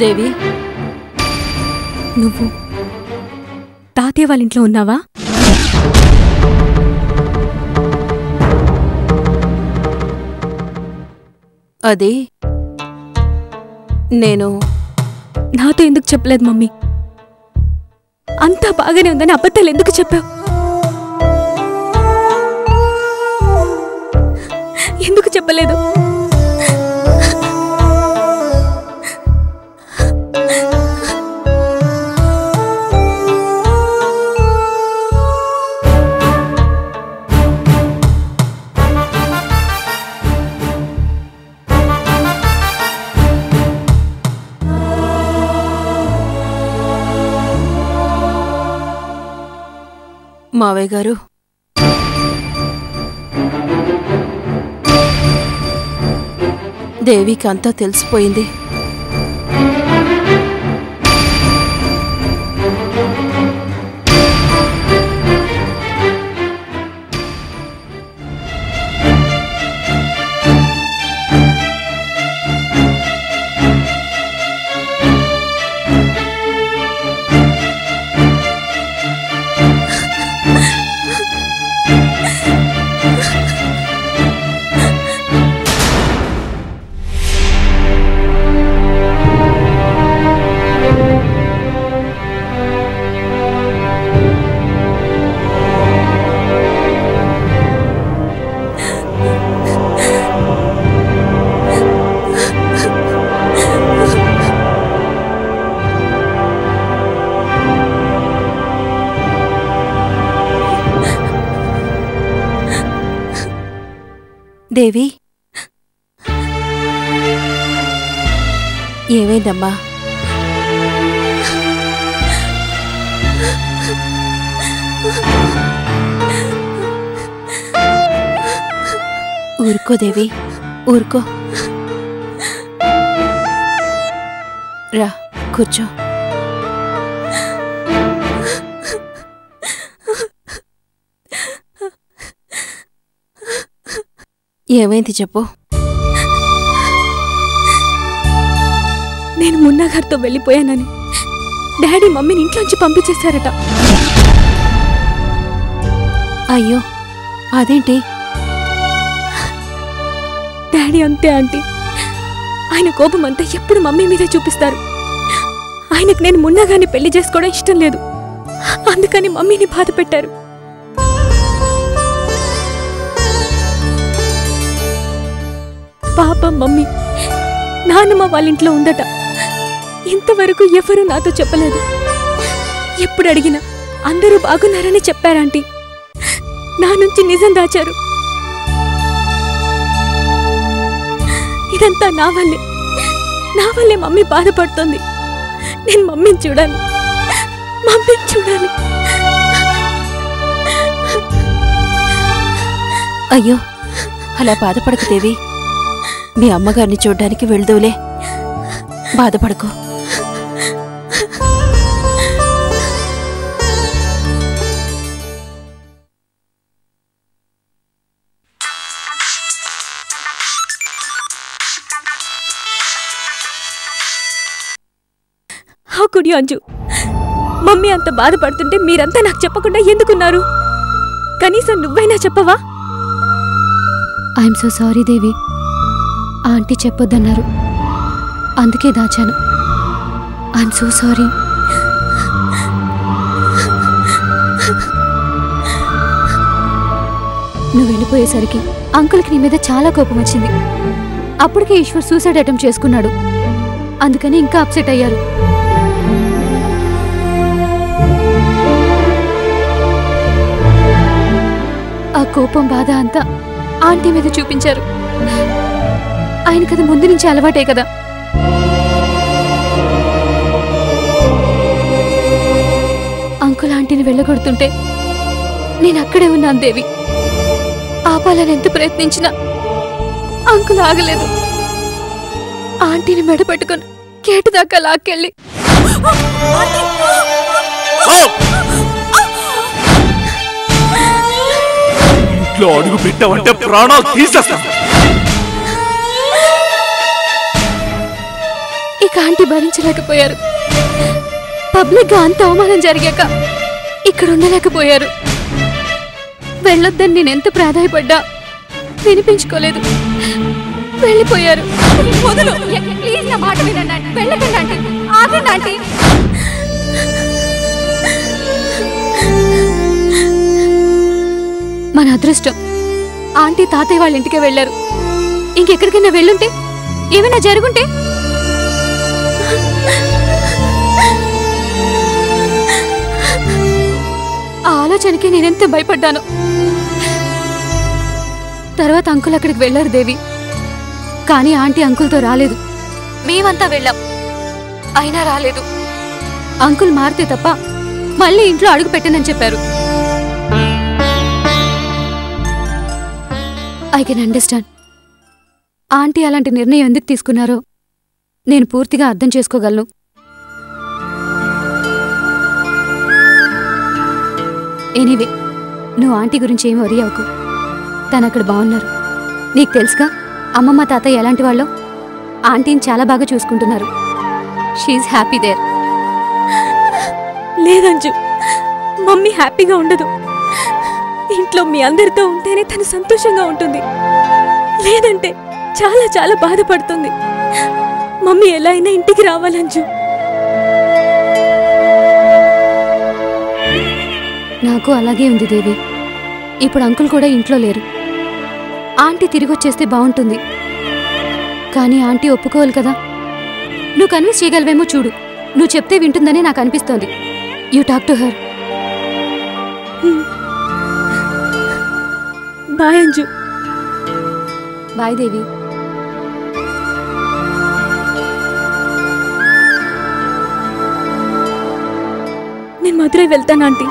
దేవి, నువ్వు తాతయ్య వాళ్ళ ఇంట్లో ఉన్నావా? అది నేను నాతో ఎందుకు చెప్పలేదు మమ్మీ? అంతా బాగానే ఉందని అబద్ధాలు ఎందుకు చెప్పావు? ఎందుకు చెప్పలేదు? మావయ్య గారు, దేవికి అంతా తెలిసిపోయింది. దేవి, ఏమైందమ్మా? ఊరుకో దేవి, ఊరుకో. రా, కూర్చో. ఏమైంది చెప్పు. నేను మున్నా గారితో వెళ్ళిపోయానని డాడీ మమ్మీని ఇంట్లోంచి పంపించేశారట. అయ్యో, అదేంటి? డాడీ అంతే ఆంటీ. ఆయన కోపం అంతా ఎప్పుడు మమ్మీ మీదే చూపిస్తారు. ఆయనకు నేను మున్నా గారిని పెళ్లి చేసుకోవడం ఇష్టం లేదు. అందుకని మమ్మీని బాధ పెట్టారు. పాపం మమ్మీ నాన్నమ్మ వాళ్ళ ఇంట్లో ఉందట. ఇంతవరకు ఎవరూ నాతో చెప్పలేదు. ఎప్పుడు అడిగినా అందరూ బాగున్నారని చెప్పారంటీ. నా నుంచి నిజం దాచారు. ఇదంతా నా వల్లే మమ్మీ బాధపడుతోంది. నేను మమ్మీని చూడాలి. అయ్యో, అలా బాధపడకు దేవి. మీ అమ్మగారిని చూడ్డానికి వెళ్దూలే, బాధపడకు. How could you Anju? Mummy అంత బాధపడుతుంటే మీరంతా నాకు చెప్పకుండా ఎందుకున్నారు? కనీసం నువ్వైనా చెప్పవా? I'm so sorry Devi. Aunty చెప్పొద్దన్నారు, అందుకే దాచాను. I'm so sorry. నువ్వు వెళ్ళిపోయేసరికి అంకుల్కి నీ మీద చాలా కోపం వచ్చింది. అప్పటికే ఈశ్వర్ సూసైడ్ అటెంప్ట్ చేసుకున్నాడు. అందుకని ఇంకా అప్సెట్ అయ్యారు. ఆ కోపం బాధ అంతా ఆంటీ మీద చూపించారు. ఆయనకది ముందు నుంచి అలవాటే కదా. అంకుల్ ఆంటీని వెళ్ళగొడుతుంటే నేను అక్కడే ఉన్నాను దేవి. ఆపాలని ఎంత ప్రయత్నించినా అంకుల్ ఆగలేదు. ఆంటీని మెడ పట్టుకొని గేటు దాకా లాక్కెళ్ళి ఇంట్లో అడుగు పెట్టావంటే ప్రాణాలు తీసేస్తా. ఇక ఆంటీ భరించలేకపోయారు. పబ్లిక్గా అంత అవమానం జరిగాక ఇక్కడ ఉండలేకపోయారు. వెళ్ళొద్దని నేనెంత ప్రాధాయపడ్డా వినిపించుకోలేదు. వెళ్ళిపోయారు. ప్లీజ్ నా మాట వినండి. వెళ్ళకండి ఆంటీ. ఆగండి ఆంటీ. మన అదృష్టం ఆంటీ తాతయ్య వాళ్ళ ఇంటికే వెళ్ళారు. ఇంకెక్కడికైనా వెళ్ళుంటే ఏమైనా జరుగుంటే ఆ ఆలోచనకి నేనెంత భయపడ్డాను. తర్వాత అంకుల్ అక్కడికి వెళ్ళారు దేవి. కానీ ఆంటీ అంకుల్తో రాలేదు. మేమంతా వెళ్ళాం, అయినా రాలేదు. అంకుల్ మారితే తప్ప మళ్ళీ ఇంట్లో అడుగు పెట్టనని చెప్పారు. ఐ కెన్ అండర్స్టాండ్ ఆంటీ అలాంటి నిర్ణయం ఎందుకు తీసుకున్నారో నేను పూర్తిగా అర్థం చేసుకోగలను. ఎనీవే, నువ్వు ఆంటీ గురించి ఏమి వరీ అవ్వకు. తను అక్కడ బాగున్నారు. నీకు తెలుసుగా అమ్మమ్మ తాతయ్య ఎలాంటి వాళ్ళో. ఆంటీని చాలా బాగా చూసుకుంటున్నారు. She's happy there. లేదంజు, మమ్మీ హ్యాపీగా ఉండదు. ఇంట్లో మీ అందరితో ఉంటేనే తను సంతోషంగా ఉంటుంది. లేదంటే చాలా చాలా బాధపడుతుంది. మమ్మీ ఎలా అయినా ఇంటికి రావాలంజు. నాకు అలాగే ఉంది దేవి. ఇప్పుడు అంకుల్ కూడా ఇంట్లో లేరు. ఆంటీ తిరిగొచ్చేస్తే బాగుంటుంది. కానీ ఆంటీ ఒప్పుకోవాలి కదా. నువ్వు కన్విన్స్ చేయగలవేమో చూడు. నువ్వు చెప్తే వింటుందని నాకు అనిపిస్తోంది. You talk to her. Bye Anju. Bye Devi. నేను మధురై వెళ్తాను ఆంటీ.